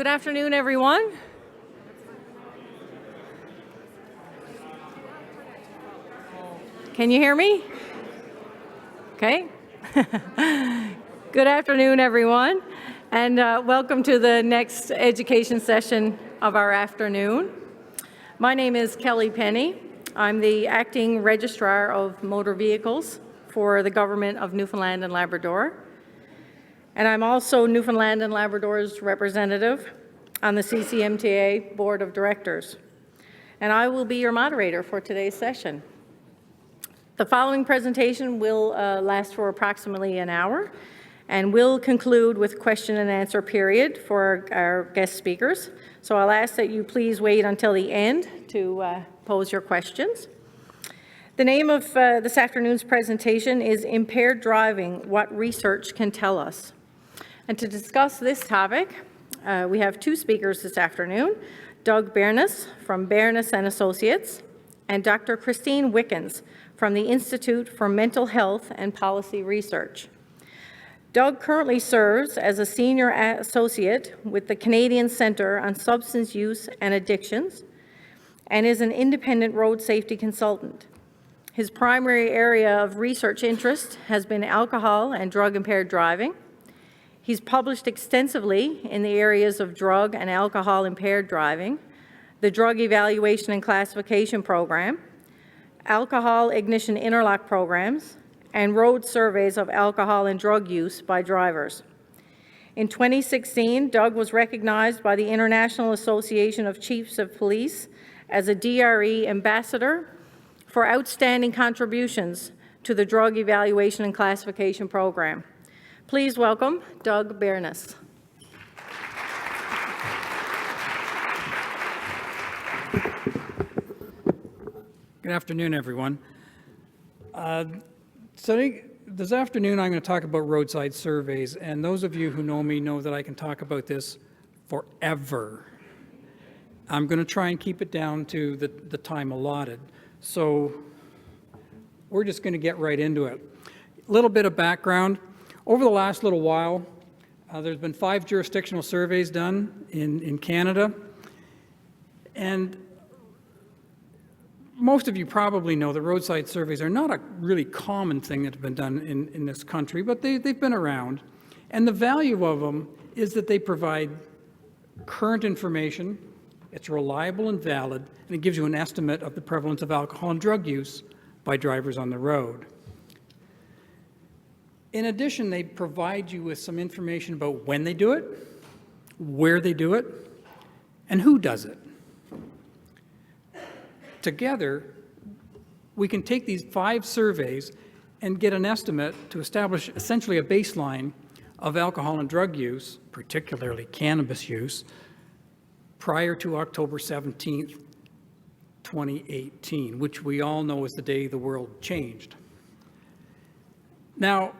Good afternoon, everyone. Can you hear me? Okay. Good afternoon, everyone, and welcome to the next education session of our afternoon. My name is Kelly Penny. I'm the Acting Registrar of Motor Vehicles for the Government of Newfoundland and Labrador. And I'm also Newfoundland and Labrador's representative on the CCMTA Board of Directors. And I will be your moderator for today's session. The following presentation will last for approximately an hour, and we'll conclude with question and answer period for our guest speakers. So I'll ask that you please wait until the end to pose your questions. The name of this afternoon's presentation is Impaired Driving, What Research Can Tell Us. And to discuss this topic, we have two speakers this afternoon, Doug Beirness from Beirness and Associates, and Dr. Christine Wickens from the Institute for Mental Health and Policy Research. Doug currently serves as a senior associate with the Canadian Centre on Substance Use and Addictions and is an independent road safety consultant. His primary area of research interest has been alcohol and drug-impaired driving. He's published extensively in the areas of drug and alcohol-impaired driving, the Drug Evaluation and Classification Program, alcohol ignition interlock programs, and road surveys of alcohol and drug use by drivers. In 2016, Doug was recognized by the International Association of Chiefs of Police as a DRE ambassador for outstanding contributions to the Drug Evaluation and Classification Program. Please welcome Doug Beirness. Good afternoon, everyone. This afternoon I'm going to talk about roadside surveys, and those of you who know me know that I can talk about this forever. I'm going to try and keep it down to the time allotted. So we're just going to get right into it. A little bit of background. Over the last little while, there's been 5 jurisdictional surveys done in Canada. And most of you probably know that roadside surveys are not a really common thing that have been done in this country, but they've been around. And the value of them is that they provide current information, it's reliable and valid, and it gives you an estimate of the prevalence of alcohol and drug use by drivers on the road. In addition, they provide you with some information about when they do it, where they do it, and who does it. Together, we can take these 5 surveys and get an estimate to establish essentially a baseline of alcohol and drug use, particularly cannabis use, prior to October 17th, 2018, which we all know is the day the world changed. Now,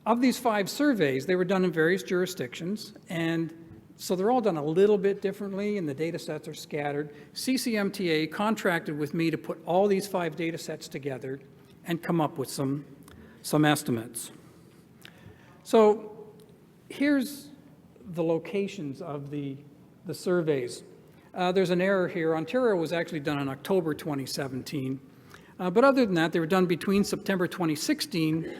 of these 5 surveys, they were done in various jurisdictions, and so they're all done a little bit differently, and the data sets are scattered. CCMTA contracted with me to put all these 5 data sets together and come up with some estimates. So here's the locations of the surveys. There's an error here. Ontario was actually done in October 2017, but other than that, they were done between September 2016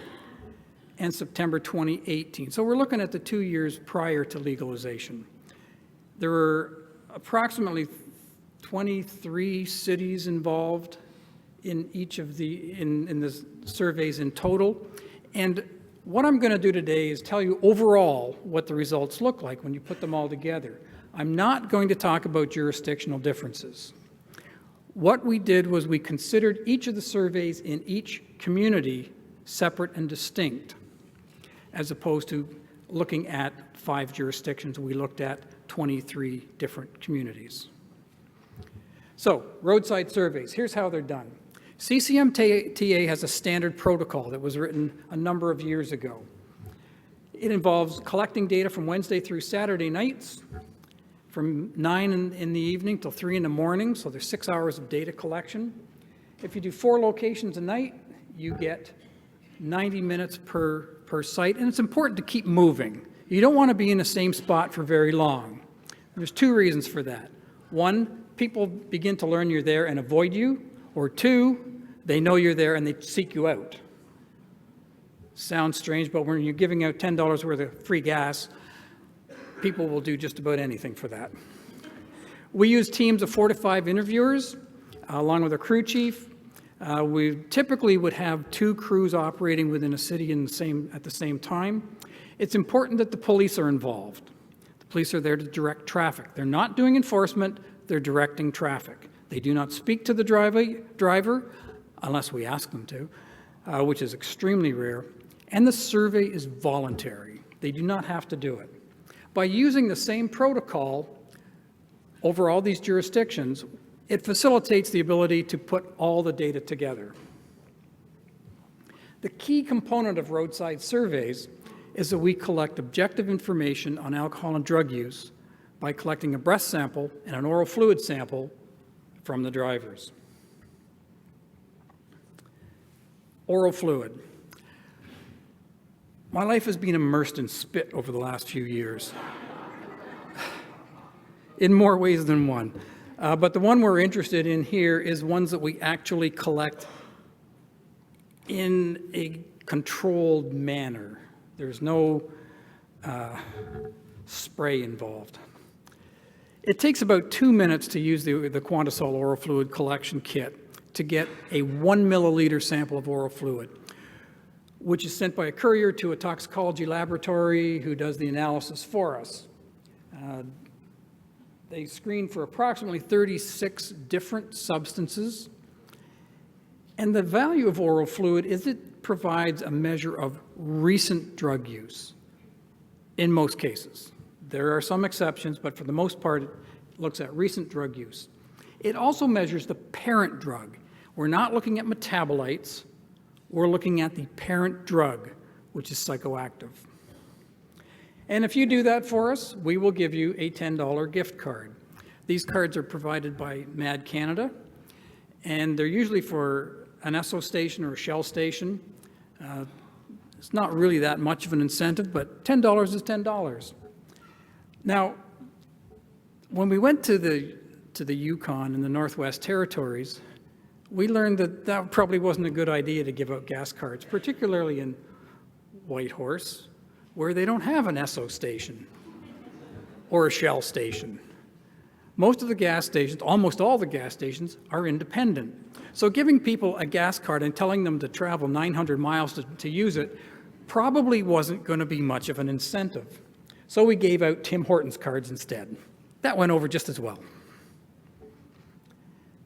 and September 2018. So we're looking at the 2 years prior to legalization. There were approximately 23 cities involved in each of in the surveys in total. And what I'm going to do today is tell you overall what the results look like when you put them all together. I'm not going to talk about jurisdictional differences. What we did was we considered each of the surveys in each community separate and distinct, as opposed to looking at 5 jurisdictions. We looked at 23 different communities. So, roadside surveys, here's how they're done. CCMTA has a standard protocol that was written a number of years ago. It involves collecting data from Wednesday through Saturday nights, from 9 in the evening till 3 in the morning, so there's 6 hours of data collection. If you do 4 locations a night, you get 90 minutes per site, and it's important to keep moving. You don't want to be in the same spot for very long. There's two reasons for that. One, people begin to learn you're there and avoid you, or two, they know you're there and they seek you out. Sounds strange, but when you're giving out $10 worth of free gas, people will do just about anything for that. We use teams of 4 to 5 interviewers, along with a crew chief. We typically would have 2 crews operating within a city at the same time. It's important that the police are involved. The police are there to direct traffic. They're not doing enforcement, they're directing traffic. They do not speak to the driver unless we ask them to, which is extremely rare. And the survey is voluntary. They do not have to do it. By using the same protocol over all these jurisdictions, it facilitates the ability to put all the data together. The key component of roadside surveys is that we collect objective information on alcohol and drug use by collecting a breath sample and an oral fluid sample from the drivers. Oral fluid. My life has been immersed in spit over the last few years, in more ways than one. But the one we're interested in here is ones that we actually collect in a controlled manner. There's no spray involved. It takes about 2 minutes to use the Quantasol oral fluid collection kit to get a 1 milliliter sample of oral fluid, which is sent by a courier to a toxicology laboratory who does the analysis for us. They screen for approximately 36 different substances. And the value of oral fluid is it provides a measure of recent drug use in most cases. There are some exceptions, but for the most part, it looks at recent drug use. It also measures the parent drug. We're not looking at metabolites. We're looking at the parent drug, which is psychoactive. And if you do that for us, we will give you a $10 gift card. These cards are provided by MAD Canada, and they're usually for an Esso station or a Shell station. It's not really that much of an incentive, but $10 is $10. Now, when we went to the Yukon and the Northwest Territories, we learned that that probably wasn't a good idea to give out gas cards, particularly in Whitehorse, where they don't have an Esso station or a Shell station. Most of the gas stations, almost all the gas stations, are independent. So giving people a gas card and telling them to travel 900 miles to use it probably wasn't going to be much of an incentive. So we gave out Tim Hortons cards instead. That went over just as well.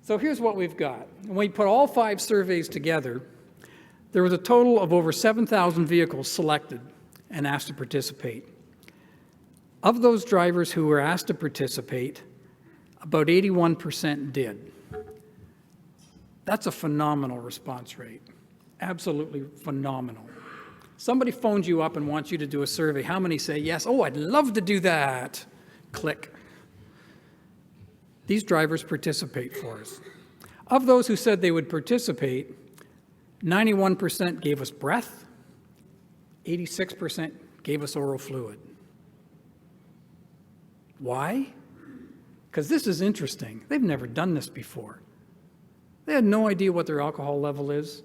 So here's what we've got. When we put all 5 surveys together, there was a total of over 7,000 vehicles selected and asked to participate. Of those drivers who were asked to participate, about 81% did. That's a phenomenal response rate. Absolutely phenomenal. Somebody phones you up and wants you to do a survey. How many say yes? Oh, I'd love to do that. Click. These drivers participate for us. Of those who said they would participate, 91% gave us breath, 86% gave us oral fluid. Why? Because this is interesting. They've never done this before. They had no idea what their alcohol level is.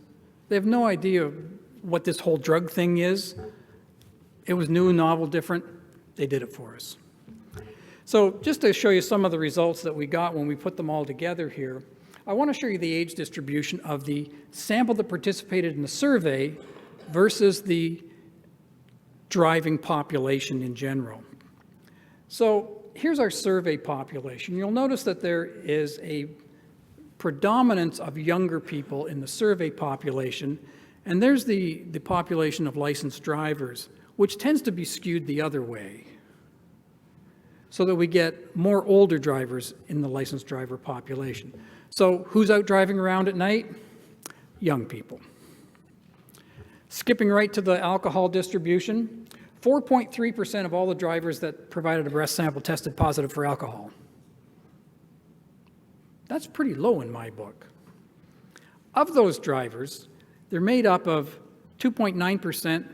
They have no idea what this whole drug thing is. It was new, novel, different. They did it for us. So just to show you some of the results that we got when we put them all together here, I want to show you the age distribution of the sample that participated in the survey versus the driving population in general. So here's our survey population. You'll notice that there is a predominance of younger people in the survey population, and there's the population of licensed drivers, which tends to be skewed the other way, so that we get more older drivers in the licensed driver population. So who's out driving around at night? Young people. Skipping right to the alcohol distribution, 4.3% of all the drivers that provided a breath sample tested positive for alcohol. That's pretty low in my book. Of those drivers, they're made up of 2.9%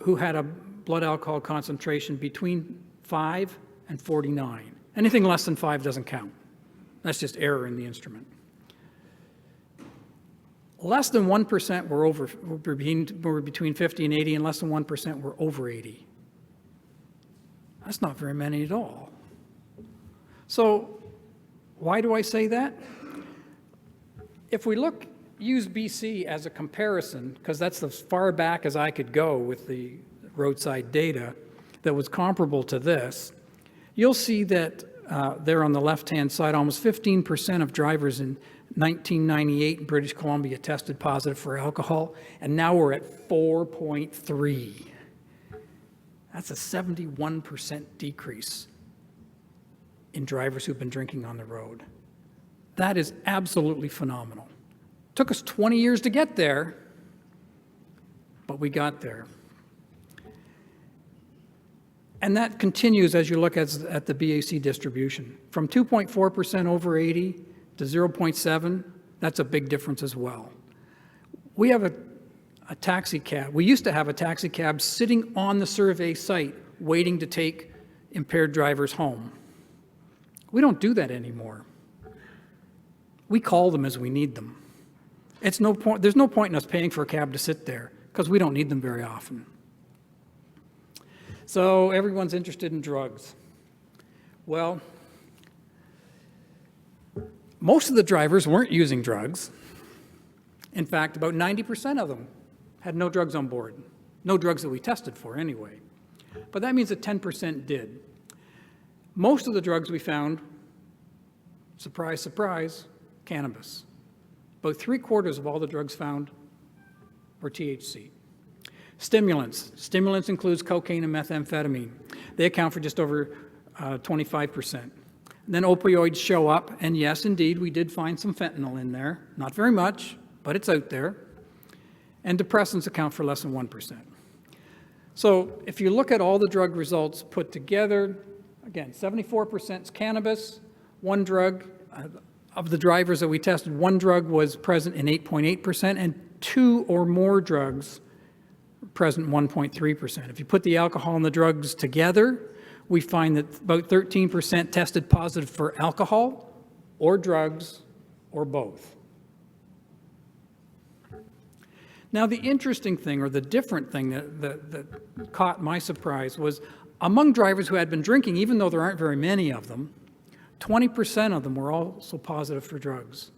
who had a blood alcohol concentration between 5 and 49. Anything less than 5 doesn't count. That's just error in the instrument. Less than 1% were between 50 and 80, and less than 1% were over 80. That's not very many at all. So why do I say that? If we use BC as a comparison, because that's as far back as I could go with the roadside data that was comparable to this, you'll see that there on the left-hand side, almost 15% of drivers in 1998 in British Columbia tested positive for alcohol, and now we're at 4.3. That's a 71% decrease in drivers who've been drinking on the road. That is absolutely phenomenal. Took us 20 years to get there, but we got there. And that continues as you look at the BAC distribution. From 2.4% over 80 to 0.7, that's a big difference as well. We have a taxi cab. We used to have a taxi cab sitting on the survey site waiting to take impaired drivers home. We don't do that anymore. We call them as we need them. There's no point in us paying for a cab to sit there because we don't need them very often. So everyone's interested in drugs. Well, most of the drivers weren't using drugs. In fact, about 90% of them had no drugs on board. No drugs that we tested for anyway. But that means that 10% did. Most of the drugs we found, surprise, surprise, cannabis. About 3/4 of all the drugs found were THC. Stimulants. Stimulants includes cocaine and methamphetamine. They account for just over 25%. Then opioids show up, and yes, indeed, we did find some fentanyl in there. Not very much, but it's out there. And depressants account for less than 1%. So if you look at all the drug results put together, again, 74% is cannabis. One drug, of the drivers that we tested, one drug was present in 8.8%, and 2 or more drugs present in 1.3%. If you put the alcohol and the drugs together, we find that about 13% tested positive for alcohol or drugs or both. Now, the interesting thing, or the different thing that caught my surprise was among drivers who had been drinking, even though there aren't very many of them, 20% of them were also positive for drugs.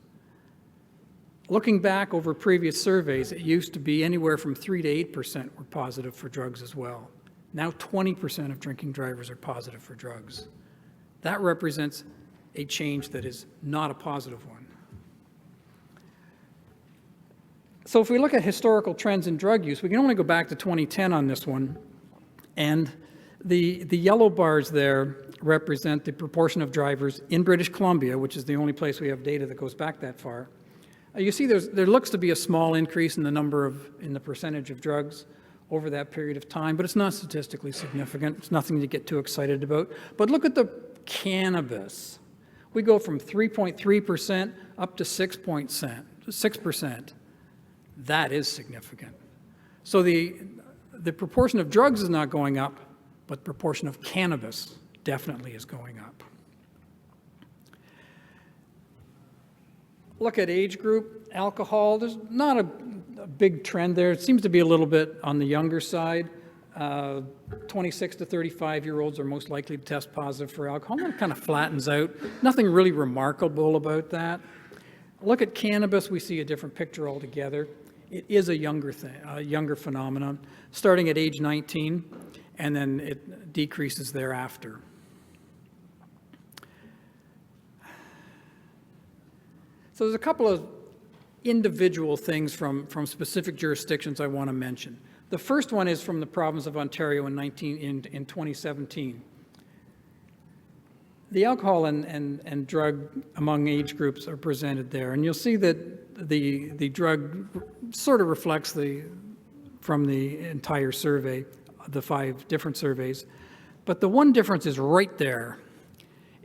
Looking back over previous surveys, it used to be anywhere from 3 to 8% were positive for drugs as well. Now 20% of drinking drivers are positive for drugs. That represents a change that is not a positive one. So if we look at historical trends in drug use, we can only go back to 2010 on this one. And the yellow bars there represent the proportion of drivers in British Columbia, which is the only place we have data that goes back that far. You see there looks to be a small increase in the percentage of drugs over that period of time, but it's not statistically significant. It's nothing to get too excited about. But look at the cannabis. We go from 3.3% up to 6%. That is significant. So the proportion of drugs is not going up, but the proportion of cannabis definitely is going up. Look at age group, alcohol. There's not a big trend there. It seems to be a little bit on the younger side. 26 to 35-year-olds are most likely to test positive for alcohol. That kind of flattens out. Nothing really remarkable about that. Look at cannabis. We see a different picture altogether. It is a younger phenomenon, starting at age 19, and then it decreases thereafter. So there's a couple of individual things from specific jurisdictions I want to mention. The first one is from the province of Ontario in 2017. The alcohol and drug among age groups are presented there, and you'll see that the drug sort of reflects from the entire survey, the 5 different surveys. But the one difference is right there.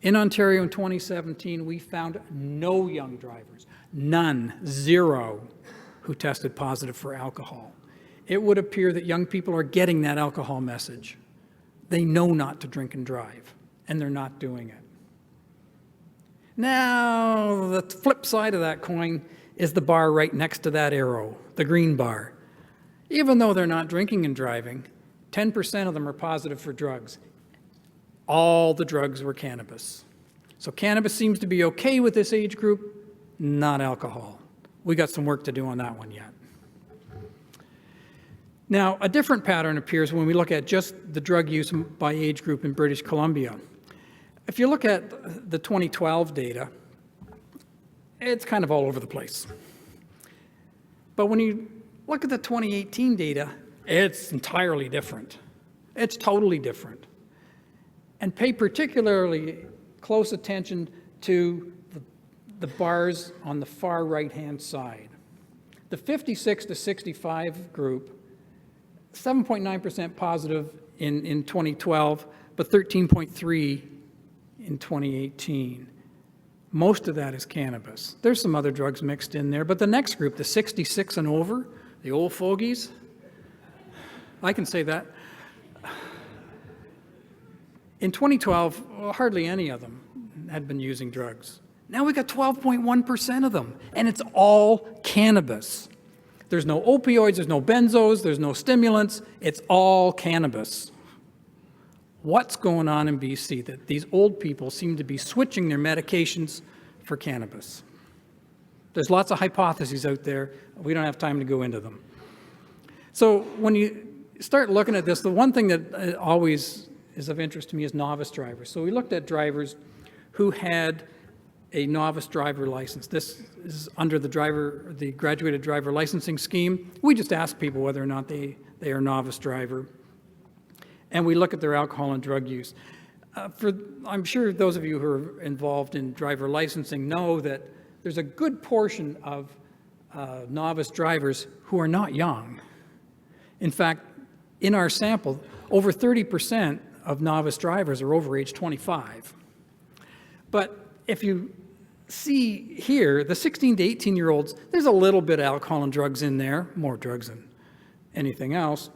In Ontario in 2017, we found no young drivers, none, 0, who tested positive for alcohol. it would appear that young people are getting that alcohol message. They know not to drink and drive, and they're not doing it. Now, the flip side of that coin is the bar right next to that arrow, the green bar. Even though they're not drinking and driving, 10% of them are positive for drugs. All the drugs were cannabis. So cannabis seems to be okay with this age group, not alcohol. We got some work to do on that one yet. Now, a different pattern appears when we look at just the drug use by age group in British Columbia. If you look at the 2012 data, it's kind of all over the place. But when you look at the 2018 data, it's entirely different. It's totally different. And pay particularly close attention to the bars on the far right-hand side. The 56 to 65 group, 7.9% positive in 2012, but 13.3 in 2018. Most of that is cannabis. There's some other drugs mixed in there, but the next group, the 66 and over, the old fogies, I can say that. In 2012, hardly any of them had been using drugs. Now we got 12.1% of them, and it's all cannabis. There's no opioids, there's no benzos, there's no stimulants, it's all cannabis. What's going on in BC that these old people seem to be switching their medications for cannabis? There's lots of hypotheses out there. We don't have time to go into them. So when you start looking at this, the one thing that always is of interest to me is novice drivers. So we looked at drivers who had a novice driver license. This is under the graduated driver licensing scheme. We just ask people whether or not they are a novice driver. And we look at their alcohol and drug use. I'm sure those of you who are involved in driver licensing know that there's a good portion of novice drivers who are not young. In fact, in our sample, over 30% of novice drivers are over age 25. But if you see here, the 16 to 18-year-olds, there's a little bit of alcohol and drugs in there, more drugs than anything else.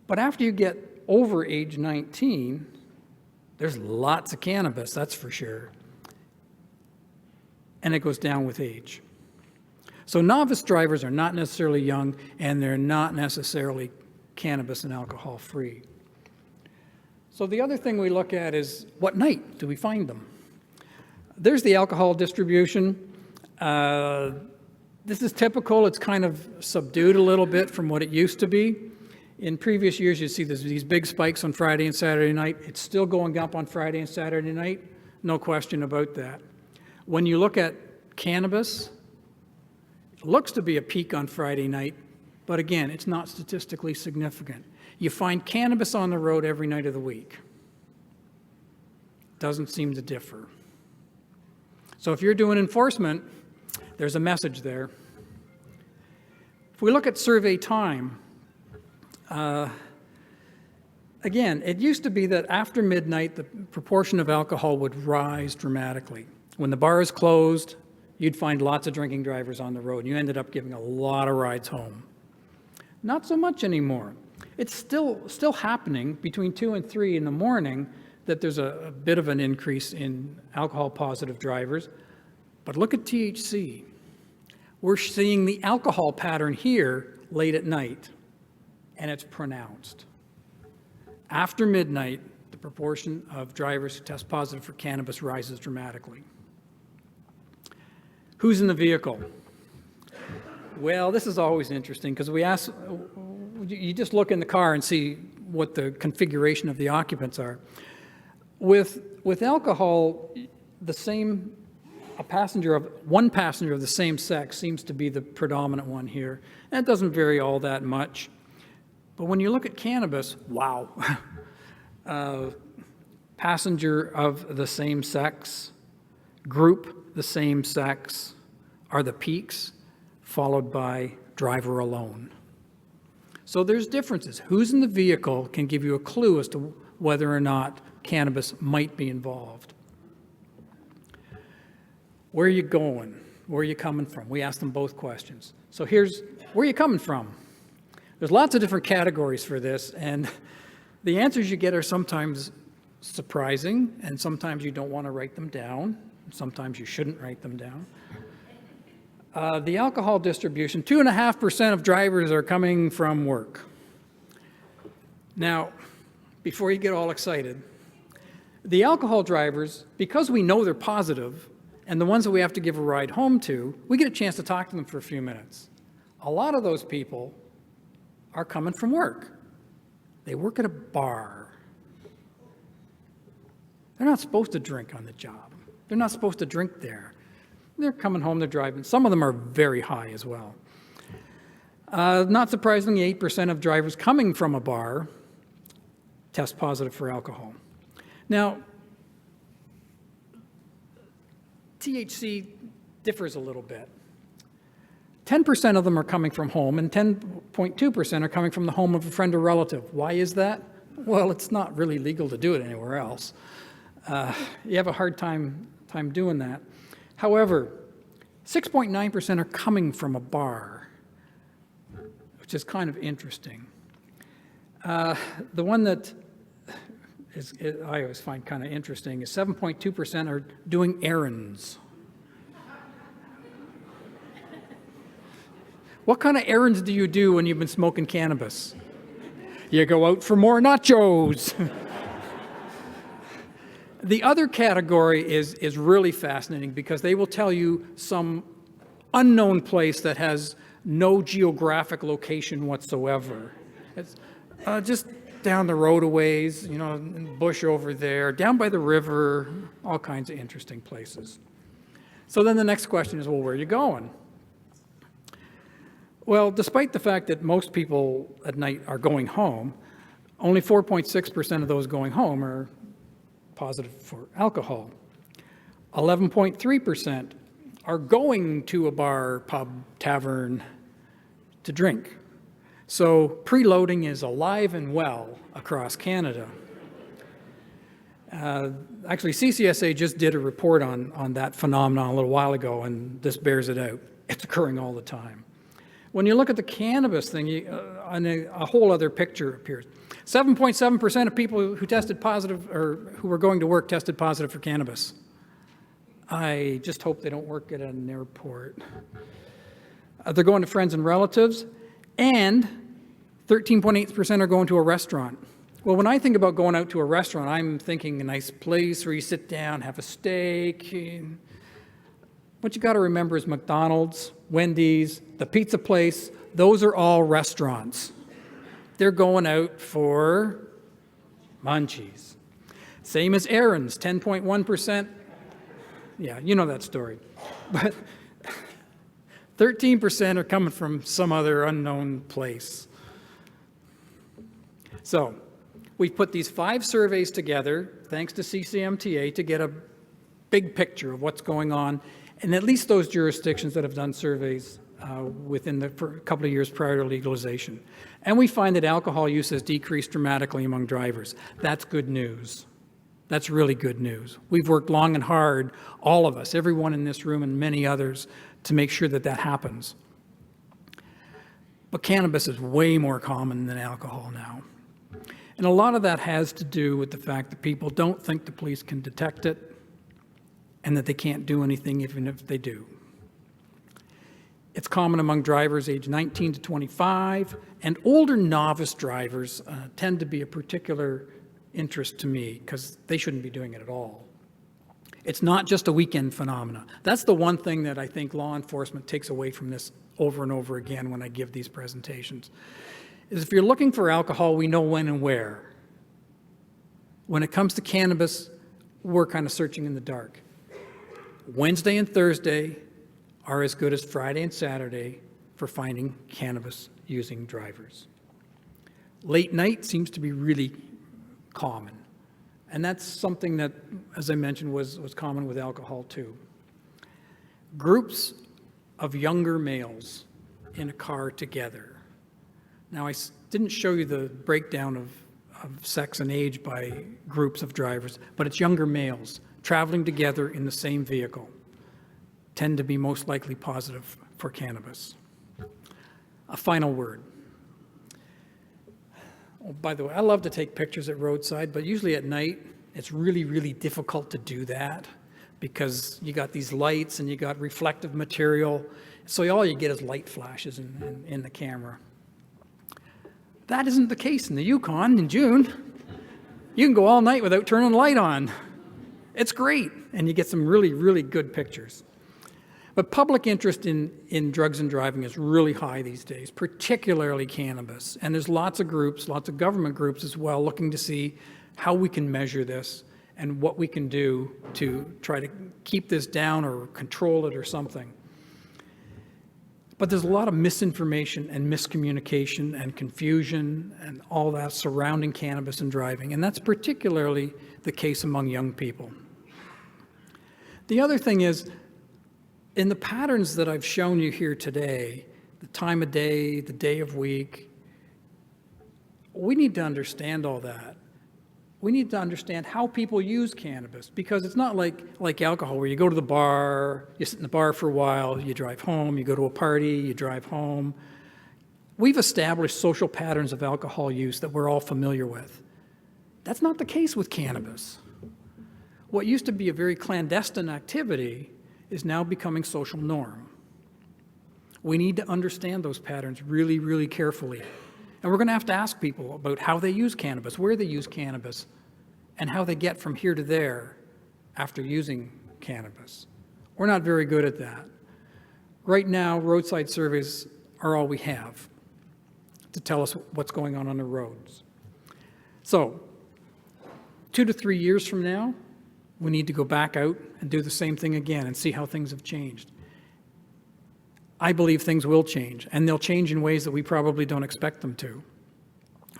But after you get over age 19, there's lots of cannabis, that's for sure. And it goes down with age. So novice drivers are not necessarily young, and they're not necessarily cannabis and alcohol free. So the other thing we look at is, what night do we find them? There's the alcohol distribution. This is typical. It's kind of subdued a little bit from what it used to be. In previous years, you see these big spikes on Friday and Saturday night. It's still going up on Friday and Saturday night. No question about that. When you look at cannabis, it looks to be a peak on Friday night, but again, it's not statistically significant. You find cannabis on the road every night of the week. Doesn't seem to differ. So if you're doing enforcement, there's a message there. If we look at survey time, again, it used to be that after midnight, the proportion of alcohol would rise dramatically. When the bar is closed, you'd find lots of drinking drivers on the road. You ended up giving a lot of rides home. Not so much anymore. It's still happening between 2 and 3 in the morning that there's a bit of an increase in alcohol-positive drivers. But look at THC. We're seeing the alcohol pattern here late at night, and it's pronounced. After midnight, the proportion of drivers who test positive for cannabis rises dramatically. Who's in the vehicle? Well, this is always interesting because we ask, you just look in the car and see what the configuration of the occupants are. With alcohol, one passenger of the same sex seems to be the predominant one here. And it doesn't vary all that much. But when you look at cannabis, wow. Passenger of the same sex, group the same sex are the peaks, followed by driver alone. So there's differences. Who's in the vehicle can give you a clue as to whether or not cannabis might be involved. Where are you going? Where are you coming from? We asked them both questions. So here's, where are you coming from? There's lots of different categories for this, and the answers you get are sometimes surprising, and sometimes you don't want to write them down. Sometimes you shouldn't write them down. The alcohol distribution, 2.5% of drivers are coming from work. Now, before you get all excited, the alcohol drivers, because we know they're positive, and the ones that we have to give a ride home to, we get a chance to talk to them for a few minutes. A lot of those people are coming from work. They work at a bar. They're not supposed to drink on the job. They're not supposed to drink there. They're coming home, they're driving. Some of them are very high as well. Not surprisingly, 8% of drivers coming from a bar test positive for alcohol. Now, THC differs a little bit. 10% of them are coming from home, and 10.2% are coming from the home of a friend or relative. Why is that? Well, it's not really legal to do it anywhere else. You have a hard time doing that. However, 6.9% are coming from a bar, which is kind of interesting. The one that I always find kind of interesting is 7.2% are doing errands. What kind of errands do you do when you've been smoking cannabis? You go out for more nachos. The other category is really fascinating because they will tell you some unknown place that has no geographic location whatsoever. It's just down the road a ways, bush over there, down by the river, all kinds of interesting places. So then the next question is, well, where are you going? Well, despite the fact that most people at night are going home, only 4.6% of those going home are positive for alcohol. 11.3% are going to a bar, pub, tavern to drink. So preloading is alive and well across Canada. Actually, CCSA just did a report on that phenomenon a little while ago, and this bears it out. It's occurring all the time. When you look at the cannabis thing, a whole other picture appears. 7.7% of people who tested positive or who were going to work tested positive for cannabis. I just hope they don't work at an airport. They're going to friends and relatives, and 13.8% are going to a restaurant. Well, when I think about going out to a restaurant, I'm thinking a nice place where you sit down, have a steak. What you got to remember is McDonald's, Wendy's, the pizza place, those are all restaurants. They're going out for munchies. Same as errands, 10.1%. Yeah, you know that story. But 13% are coming from some other unknown place. So we've put these 5 surveys together, thanks to CCMTA, to get a big picture of what's going on in at least those jurisdictions that have done surveys within the couple of years prior to legalization. And we find that alcohol use has decreased dramatically among drivers. That's good news. That's really good news. We've worked long and hard, all of us, everyone in this room and many others, to make sure that that happens. But cannabis is way more common than alcohol now. And a lot of that has to do with the fact that people don't think the police can detect it and that they can't do anything even if they do. It's common among drivers aged 19 to 25, and older novice drivers tend to be a particular interest to me because they shouldn't be doing it at all. It's not just a weekend phenomena. That's the one thing that I think law enforcement takes away from this over and over again when I give these presentations, is if you're looking for alcohol, we know when and where. When it comes to cannabis, we're kind of searching in the dark. Wednesday and Thursday are as good as Friday and Saturday for finding cannabis-using drivers. Late night seems to be really common. And that's something that, as I mentioned, was common with alcohol too. Groups of younger males in a car together. Now, I didn't show you the breakdown of sex and age by groups of drivers, but it's younger males traveling together in the same vehicle tend to be most likely positive for cannabis. A final word. Oh, by the way, I love to take pictures at roadside, but usually at night, it's really, really difficult to do that because you got these lights and you got reflective material. So all you get is light flashes in the camera. That isn't the case in the Yukon in June. You can go all night without turning the light on. It's great, and you get some really, really good pictures. But public interest in drugs and driving is really high these days, particularly cannabis. And there's lots of groups, lots of government groups as well, looking to see how we can measure this and what we can do to try to keep this down or control it or something. But there's a lot of misinformation and miscommunication and confusion and all that surrounding cannabis and driving, and that's particularly the case among young people. The other thing is, in the patterns that I've shown you here today, the time of day, the day of week, we need to understand all that. We need to understand how people use cannabis, because it's not like alcohol where you go to the bar, you sit in the bar for a while, you drive home, you go to a party, you drive home. We've established social patterns of alcohol use that we're all familiar with. That's not the case with cannabis. What used to be a very clandestine activity is now becoming social norm. We need to understand those patterns really, really carefully. And we're going to have to ask people about how they use cannabis, where they use cannabis, and how they get from here to there after using cannabis. We're not very good at that. Right now, roadside surveys are all we have to tell us what's going on the roads. So, 2 to 3 years from now, we need to go back out and do the same thing again and see how things have changed. I believe things will change, and they'll change in ways that we probably don't expect them to.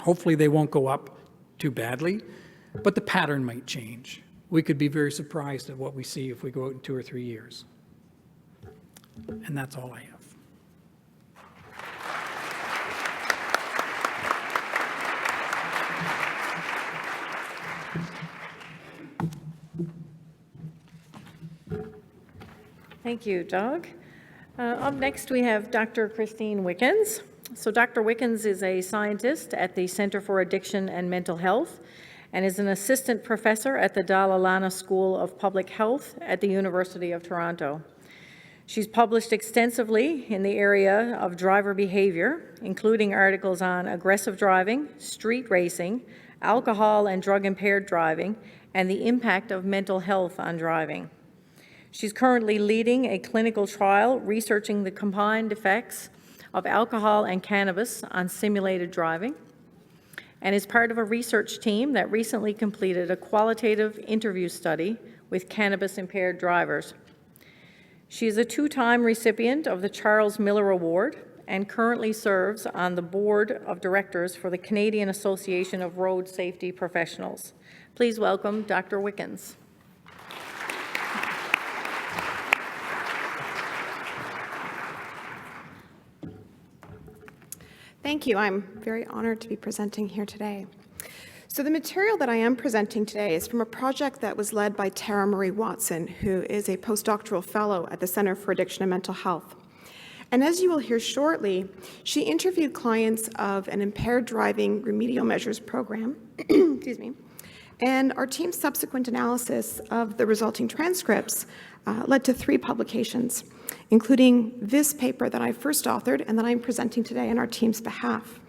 Hopefully they won't go up too badly, but the pattern might change. We could be very surprised at what we see if we go out in 2 or 3 years. And that's all I have. Thank you, Doug. Up next, we have Dr. Christine Wickens. So Dr. Wickens is a scientist at the Center for Addiction and Mental Health and is an assistant professor at the Dalla Lana School of Public Health at the University of Toronto. She's published extensively in the area of driver behavior, including articles on aggressive driving, street racing, alcohol and drug-impaired driving, and the impact of mental health on driving. She's currently leading a clinical trial researching the combined effects of alcohol and cannabis on simulated driving, and is part of a research team that recently completed a qualitative interview study with cannabis-impaired drivers. She is a 2-time recipient of the Charles Miller Award and currently serves on the board of directors for the Canadian Association of Road Safety Professionals. Please welcome Dr. Wickens. Thank you. I'm very honored to be presenting here today. So the material that I am presenting today is from a project that was led by Tara Marie Watson, who is a postdoctoral fellow at the Center for Addiction and Mental Health. And as you will hear shortly, she interviewed clients of an impaired driving remedial measures program, excuse me, and our team's subsequent analysis of the resulting transcripts led to 3 publications, including this paper that I first authored and that I'm presenting today on our team's behalf.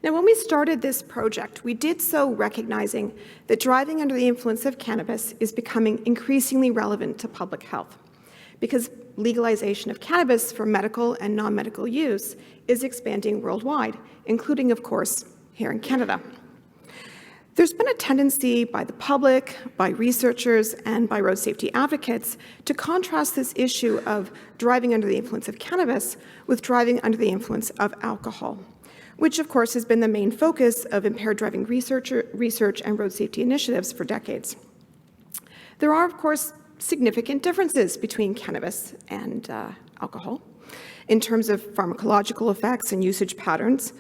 Now, when we started this project, we did so recognizing that driving under the influence of cannabis is becoming increasingly relevant to public health, because legalization of cannabis for medical and non-medical use is expanding worldwide, including, of course, here in Canada. There's been a tendency by the public, by researchers, and by road safety advocates to contrast this issue of driving under the influence of cannabis with driving under the influence of alcohol, which of course has been the main focus of impaired driving research and road safety initiatives for decades. There are, of course, significant differences between cannabis and alcohol in terms of pharmacological effects and usage patterns,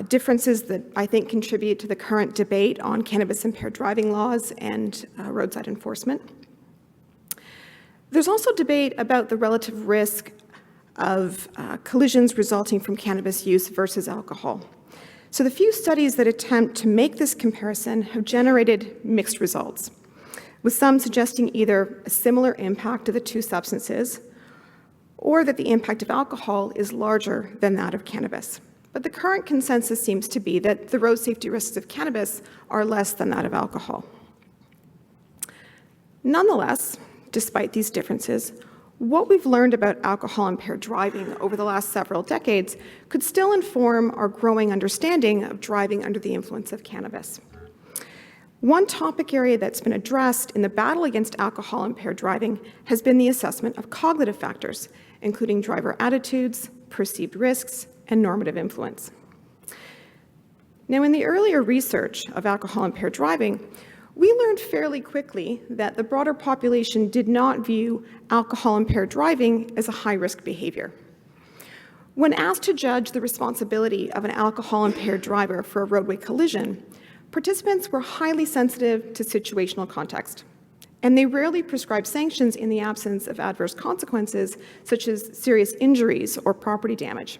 differences that I think contribute to the current debate on cannabis-impaired driving laws and roadside enforcement. There's also debate about the relative risk of collisions resulting from cannabis use versus alcohol. So the few studies that attempt to make this comparison have generated mixed results, with some suggesting either a similar impact of the two substances or that the impact of alcohol is larger than that of cannabis. But the current consensus seems to be that the road safety risks of cannabis are less than that of alcohol. Nonetheless, despite these differences, what we've learned about alcohol-impaired driving over the last several decades could still inform our growing understanding of driving under the influence of cannabis. One topic area that's been addressed in the battle against alcohol-impaired driving has been the assessment of cognitive factors, including driver attitudes, perceived risks, and normative influence. Now, in the earlier research of alcohol-impaired driving, we learned fairly quickly that the broader population did not view alcohol-impaired driving as a high-risk behavior. When asked to judge the responsibility of an alcohol-impaired driver for a roadway collision, participants were highly sensitive to situational context, and they rarely prescribed sanctions in the absence of adverse consequences, such as serious injuries or property damage.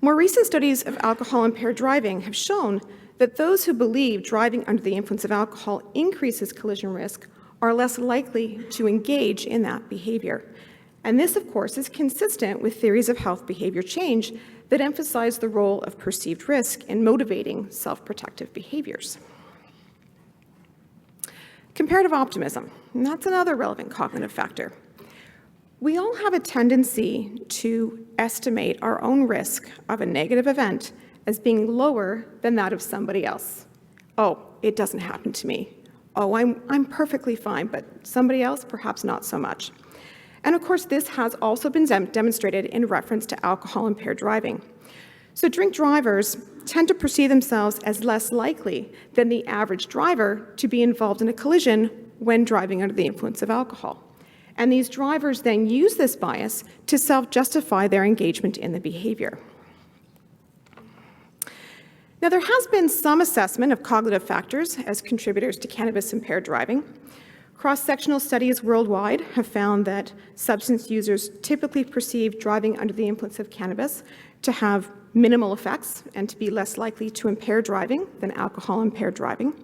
More recent studies of alcohol-impaired driving have shown that those who believe driving under the influence of alcohol increases collision risk are less likely to engage in that behavior. And this, of course, is consistent with theories of health behavior change that emphasize the role of perceived risk in motivating self-protective behaviors. Comparative optimism, and that's another relevant cognitive factor. We all have a tendency to estimate our own risk of a negative event as being lower than that of somebody else. Oh, it doesn't happen to me. Oh, I'm perfectly fine, but somebody else, perhaps not so much. And of course, this has also been demonstrated in reference to alcohol-impaired driving. So drink drivers tend to perceive themselves as less likely than the average driver to be involved in a collision when driving under the influence of alcohol. And these drivers then use this bias to self-justify their engagement in the behavior. Now, there has been some assessment of cognitive factors as contributors to cannabis-impaired driving. Cross-sectional studies worldwide have found that substance users typically perceive driving under the influence of cannabis to have minimal effects and to be less likely to impair driving than alcohol-impaired driving.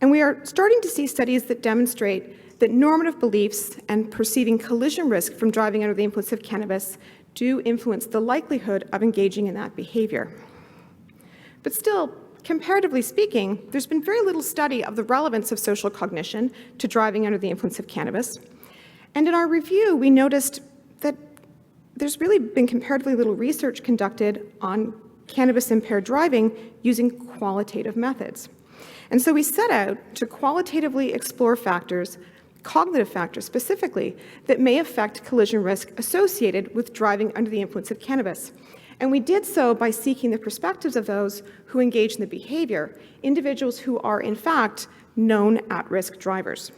And we are starting to see studies that demonstrate that normative beliefs and perceiving collision risk from driving under the influence of cannabis do influence the likelihood of engaging in that behavior. But still, comparatively speaking, there's been very little study of the relevance of social cognition to driving under the influence of cannabis. And in our review, we noticed that there's really been comparatively little research conducted on cannabis-impaired driving using qualitative methods. And so we set out to qualitatively explore factors, cognitive factors specifically, that may affect collision risk associated with driving under the influence of cannabis. And we did so by seeking the perspectives of those who engage in the behavior, individuals who are, in fact, known at-risk drivers.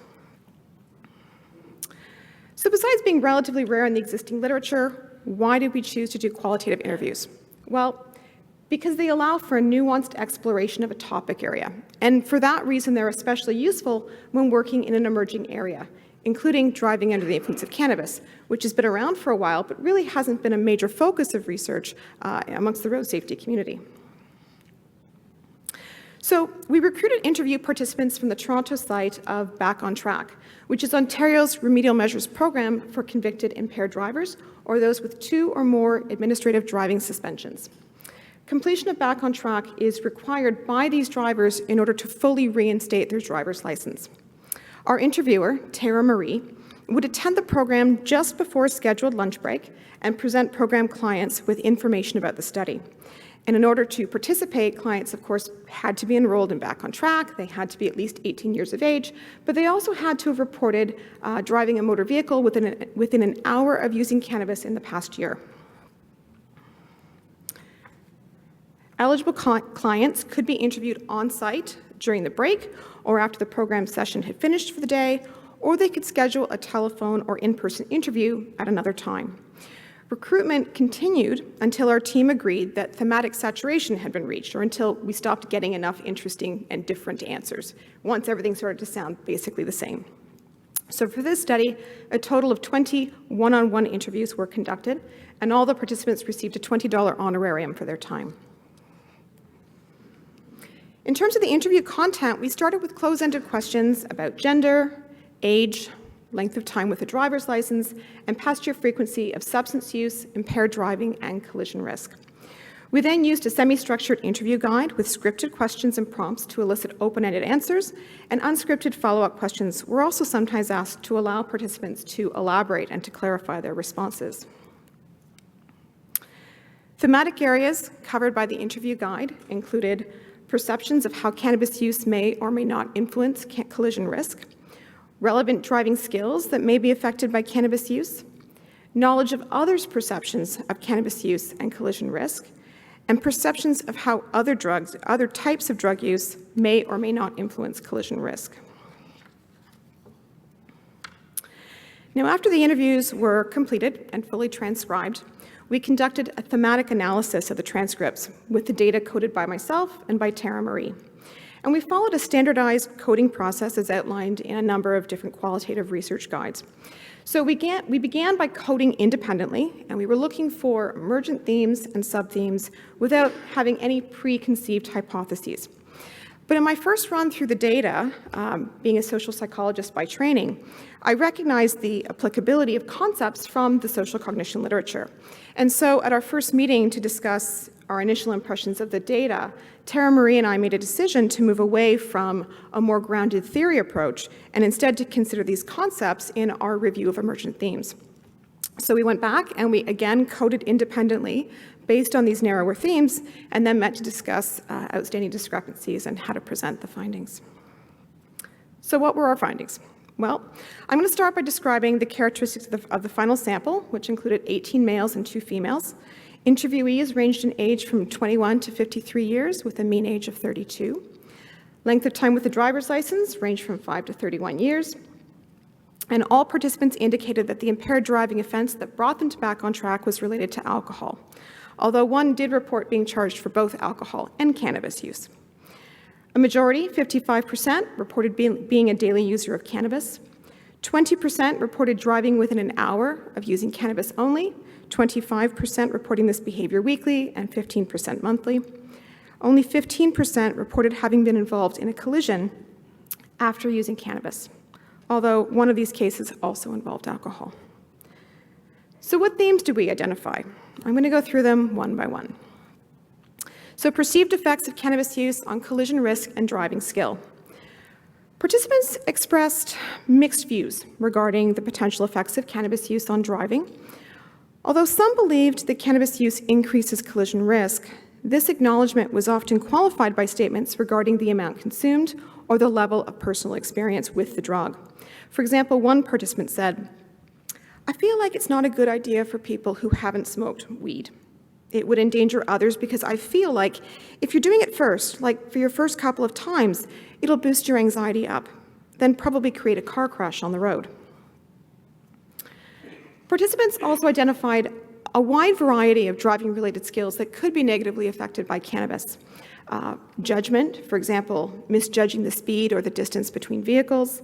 So besides being relatively rare in the existing literature, why did we choose to do qualitative interviews? Well, because they allow for a nuanced exploration of a topic area. And for that reason, they're especially useful when working in an emerging area, including driving under the influence of cannabis, which has been around for a while, but really hasn't been a major focus of research amongst the road safety community. So we recruited interview participants from the Toronto site of Back on Track, which is Ontario's remedial measures program for convicted impaired drivers or those with 2 or more administrative driving suspensions. Completion of Back on Track is required by these drivers in order to fully reinstate their driver's license. Our interviewer, Tara Marie, would attend the program just before a scheduled lunch break and present program clients with information about the study. And in order to participate, clients, of course, had to be enrolled in Back on Track. They had to be at least 18 years of age, but they also had to have reported driving a motor vehicle within an hour of using cannabis in the past year. Eligible clients could be interviewed on-site during the break or after the program session had finished for the day, or they could schedule a telephone or in-person interview at another time. Recruitment continued until our team agreed that thematic saturation had been reached, or until we stopped getting enough interesting and different answers, once everything started to sound basically the same. So for this study, a total of 20 one-on-one interviews were conducted, and all the participants received a $20 honorarium for their time. In terms of the interview content, we started with close-ended questions about gender, age, length of time with a driver's license, and past year frequency of substance use, impaired driving, and collision risk. We then used a semi-structured interview guide with scripted questions and prompts to elicit open-ended answers, and unscripted follow-up questions were also sometimes asked to allow participants to elaborate and to clarify their responses. Thematic areas covered by the interview guide included perceptions of how cannabis use may or may not influence collision risk, relevant driving skills that may be affected by cannabis use, knowledge of others' perceptions of cannabis use and collision risk, and perceptions of how other types of drug use may or may not influence collision risk. Now, after the interviews were completed and fully transcribed, we conducted a thematic analysis of the transcripts with the data coded by myself and by Tara Marie. And we followed a standardized coding process as outlined in a number of different qualitative research guides. So we began by coding independently, and we were looking for emergent themes and sub-themes without having any preconceived hypotheses. But in my first run through the data, being a social psychologist by training, I recognized the applicability of concepts from the social cognition literature. And so at our first meeting to discuss our initial impressions of the data, Tara Marie and I made a decision to move away from a more grounded theory approach and instead to consider these concepts in our review of emergent themes. So we went back and we again coded independently based on these narrower themes and then met to discuss outstanding discrepancies and how to present the findings. So what were our findings? Well, I'm going to start by describing the characteristics of the final sample, which included 18 males and 2 females. Interviewees ranged in age from 21 to 53 years with a mean age of 32. Length of time with a driver's license ranged from 5 to 31 years. And all participants indicated that the impaired driving offense that brought them back on track was related to alcohol, although one did report being charged for both alcohol and cannabis use. A majority, 55%, reported being a daily user of cannabis. 20% reported driving within an hour of using cannabis only. 25% reporting this behavior weekly, and 15% monthly. Only 15% reported having been involved in a collision after using cannabis, although one of these cases also involved alcohol. So what themes do we identify? I'm going to go through them one by one. So perceived effects of cannabis use on collision risk and driving skill. Participants expressed mixed views regarding the potential effects of cannabis use on driving. Although some believed that cannabis use increases collision risk, this acknowledgement was often qualified by statements regarding the amount consumed or the level of personal experience with the drug. For example, one participant said, "I feel like it's not a good idea for people who haven't smoked weed. It would endanger others because I feel like if you're doing it first, like for your first couple of times, it'll boost your anxiety up, then probably create a car crash on the road." Participants also identified a wide variety of driving-related skills that could be negatively affected by cannabis. Judgment, for example, misjudging the speed or the distance between vehicles,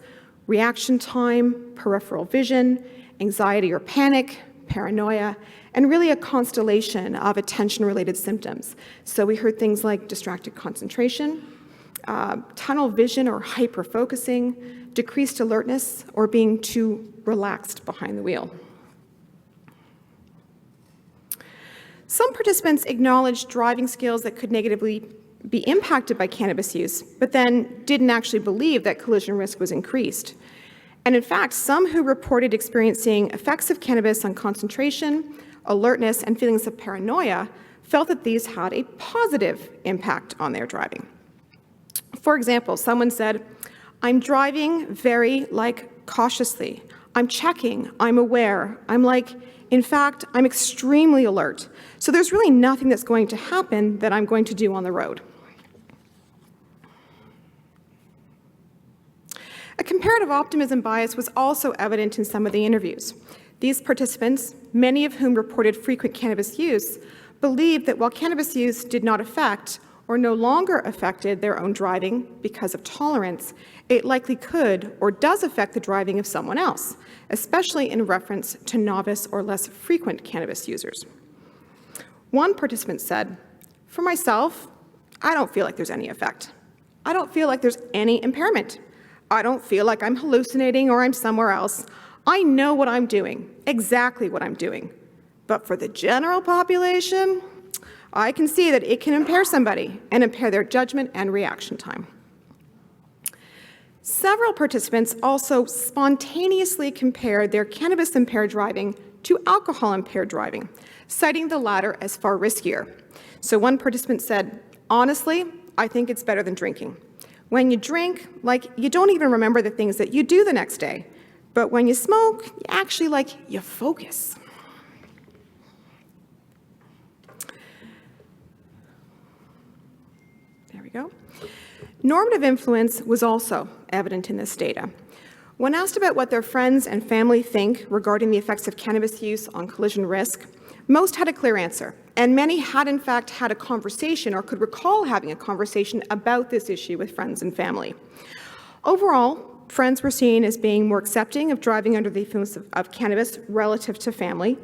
reaction time, peripheral vision, anxiety or panic, paranoia, and really a constellation of attention-related symptoms. So we heard things like distracted concentration, tunnel vision or hyper-focusing, decreased alertness, or being too relaxed behind the wheel. Some participants acknowledged driving skills that could negatively be impacted by cannabis use, but then didn't actually believe that collision risk was increased. And in fact, some who reported experiencing effects of cannabis on concentration, alertness, and feelings of paranoia felt that these had a positive impact on their driving. For example, someone said, "I'm driving very, cautiously. I'm checking, I'm aware, in fact, I'm extremely alert. So there's really nothing that's going to happen that I'm going to do on the road." A comparative optimism bias was also evident in some of the interviews. These participants, many of whom reported frequent cannabis use, believed that while cannabis use did not affect or no longer affected their own driving because of tolerance, it likely could or does affect the driving of someone else, especially in reference to novice or less frequent cannabis users. One participant said, "For myself, I don't feel like there's any effect. I don't feel like there's any impairment. I don't feel like I'm hallucinating or I'm somewhere else. I know what I'm doing, exactly what I'm doing. But for the general population, I can see that it can impair somebody and impair their judgment and reaction time." Several participants also spontaneously compared their cannabis-impaired driving to alcohol-impaired driving, citing the latter as far riskier. So one participant said, "Honestly, I think it's better than drinking. When you drink, you don't even remember the things that you do the next day. But when you smoke, you actually, you focus." There we go. Normative influence was also evident in this data. When asked about what their friends and family think regarding the effects of cannabis use on collision risk, most had a clear answer, and many had in fact had a conversation or could recall having a conversation about this issue with friends and family. Overall, friends were seen as being more accepting of driving under the influence of cannabis relative to family,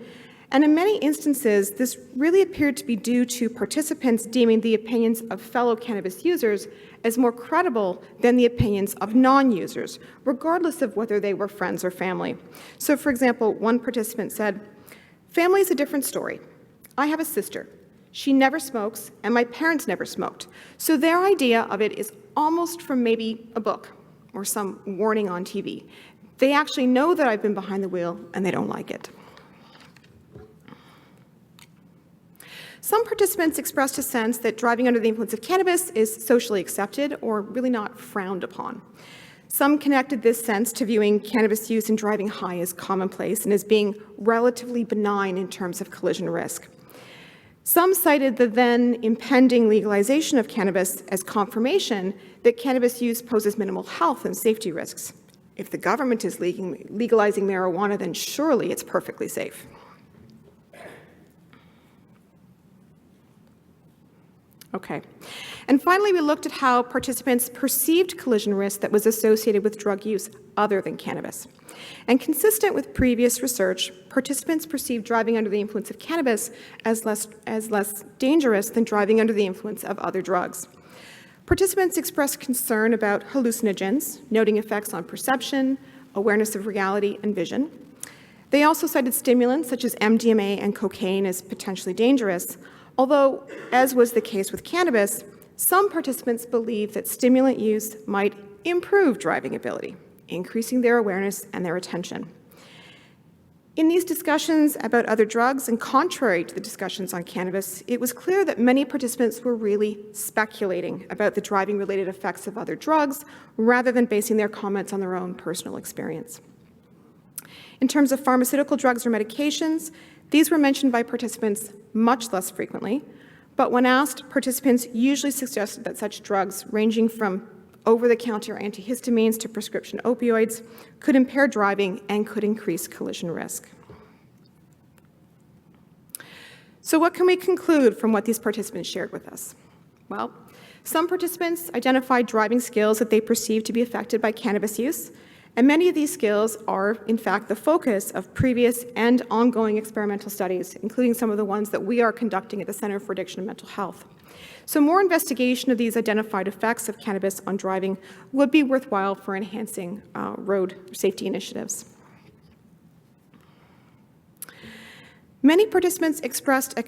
and in many instances, this really appeared to be due to participants deeming the opinions of fellow cannabis users as more credible than the opinions of non-users, regardless of whether they were friends or family. So, for example, one participant said, "Family is a different story. I have a sister. She never smokes, and my parents never smoked. So their idea of it is almost from maybe a book or some warning on TV. They actually know that I've been behind the wheel, and they don't like it." Some participants expressed a sense that driving under the influence of cannabis is socially accepted or really not frowned upon. Some connected this sense to viewing cannabis use and driving high as commonplace and as being relatively benign in terms of collision risk. Some cited the then impending legalization of cannabis as confirmation that cannabis use poses minimal health and safety risks. If the government is legalizing marijuana, then surely it's perfectly safe. Okay. And finally, we looked at how participants perceived collision risk that was associated with drug use other than cannabis. And consistent with previous research, participants perceived driving under the influence of cannabis as less dangerous than driving under the influence of other drugs. Participants expressed concern about hallucinogens, noting effects on perception, awareness of reality, and vision. They also cited stimulants such as MDMA and cocaine as potentially dangerous, although, as was the case with cannabis, some participants believed that stimulant use might improve driving ability, increasing their awareness and their attention. In these discussions about other drugs, and contrary to the discussions on cannabis, it was clear that many participants were really speculating about the driving-related effects of other drugs rather than basing their comments on their own personal experience. In terms of pharmaceutical drugs or medications, these were mentioned by participants much less frequently, but when asked, participants usually suggested that such drugs, ranging from over-the-counter antihistamines to prescription opioids, could impair driving and could increase collision risk. So what can we conclude from what these participants shared with us? Well, some participants identified driving skills that they perceived to be affected by cannabis use, and many of these skills are, in fact, the focus of previous and ongoing experimental studies, including some of the ones that we are conducting at the Center for Addiction and Mental Health. So more investigation of these identified effects of cannabis on driving would be worthwhile for enhancing road safety initiatives. Many participants expressed a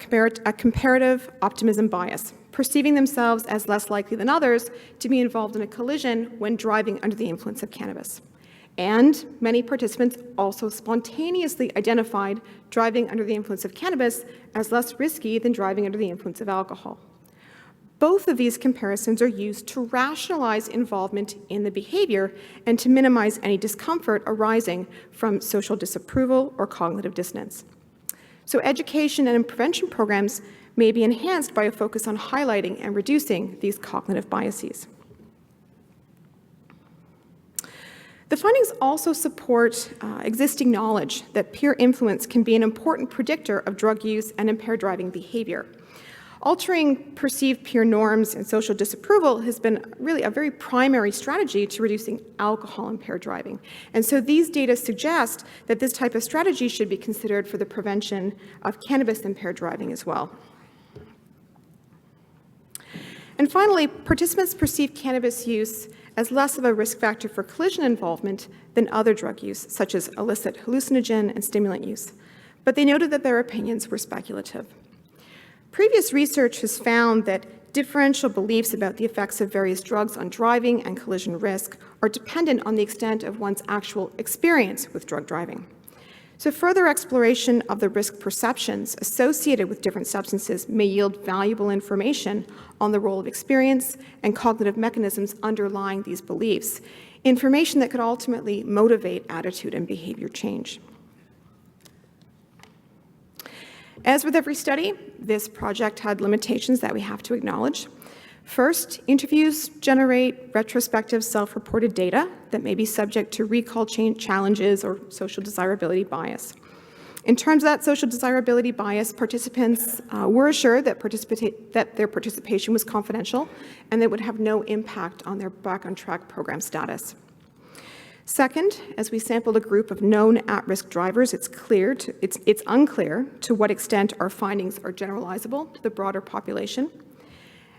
comparative optimism bias, perceiving themselves as less likely than others to be involved in a collision when driving under the influence of cannabis. And many participants also spontaneously identified driving under the influence of cannabis as less risky than driving under the influence of alcohol. Both of these comparisons are used to rationalize involvement in the behavior and to minimize any discomfort arising from social disapproval or cognitive dissonance. So education and prevention programs may be enhanced by a focus on highlighting and reducing these cognitive biases. The findings also support existing knowledge that peer influence can be an important predictor of drug use and impaired driving behavior. altering perceived peer norms and social disapproval has been really a very primary strategy to reducing alcohol-impaired driving. And so these data suggest that this type of strategy should be considered for the prevention of cannabis-impaired driving as well. And finally, participants perceive cannabis use as less of a risk factor for collision involvement than other drug use, such as illicit hallucinogen and stimulant use. But they noted that their opinions were speculative. Previous research has found that differential beliefs about the effects of various drugs on driving and collision risk are dependent on the extent of one's actual experience with drug driving. So further exploration of the risk perceptions associated with different substances may yield valuable information on the role of experience and cognitive mechanisms underlying these beliefs, information that could ultimately motivate attitude and behavior change. As with every study, this project had limitations that we have to acknowledge. First, interviews generate retrospective self-reported data that may be subject to recall challenges or social desirability bias. In terms of that social desirability bias, participants were assured that their participation was confidential and that would have no impact on their Back on Track program status. Second, as we sampled a group of known at-risk drivers, it's unclear to what extent our findings are generalizable to the broader population.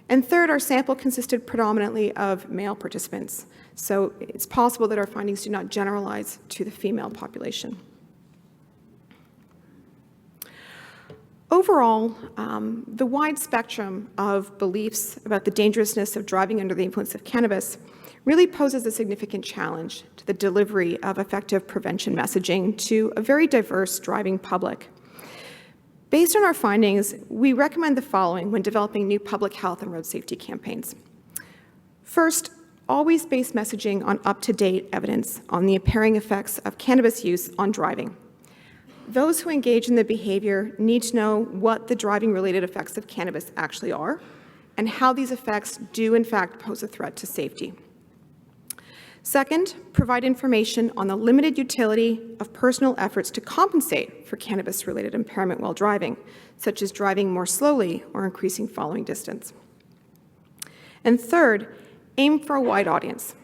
And third, our sample consisted predominantly of male participants, so it's possible that our findings do not generalize to the female population. Overall, the wide spectrum of beliefs about the dangerousness of driving under the influence of cannabis really poses a significant challenge to the delivery of effective prevention messaging to a very diverse driving public. Based on our findings, we recommend the following when developing new public health and road safety campaigns. First, always base messaging on up-to-date evidence on the impairing effects of cannabis use on driving. Those who engage in the behavior need to know what the driving-related effects of cannabis actually are and how these effects do in fact pose a threat to safety. Second, provide information on the limited utility of personal efforts to compensate for cannabis-related impairment while driving, such as driving more slowly or increasing following distance. And third, aim for a wide audience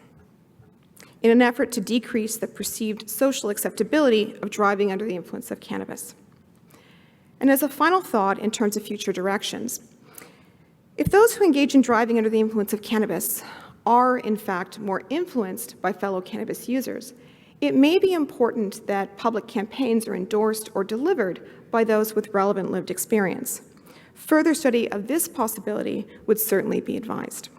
in an effort to decrease the perceived social acceptability of driving under the influence of cannabis. And as a final thought in terms of future directions, if those who engage in driving under the influence of cannabis are, in fact, more influenced by fellow cannabis users, it may be important that public campaigns are endorsed or delivered by those with relevant lived experience. Further study of this possibility would certainly be advised.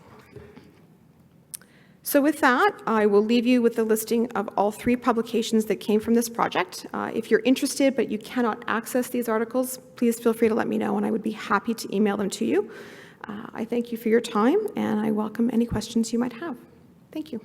So with that, I will leave you with the listing of all 3 publications that came from this project. If you're interested but you cannot access these articles, please feel free to let me know and I would be happy to email them to you. I thank you for your time, and I welcome any questions you might have. Thank you.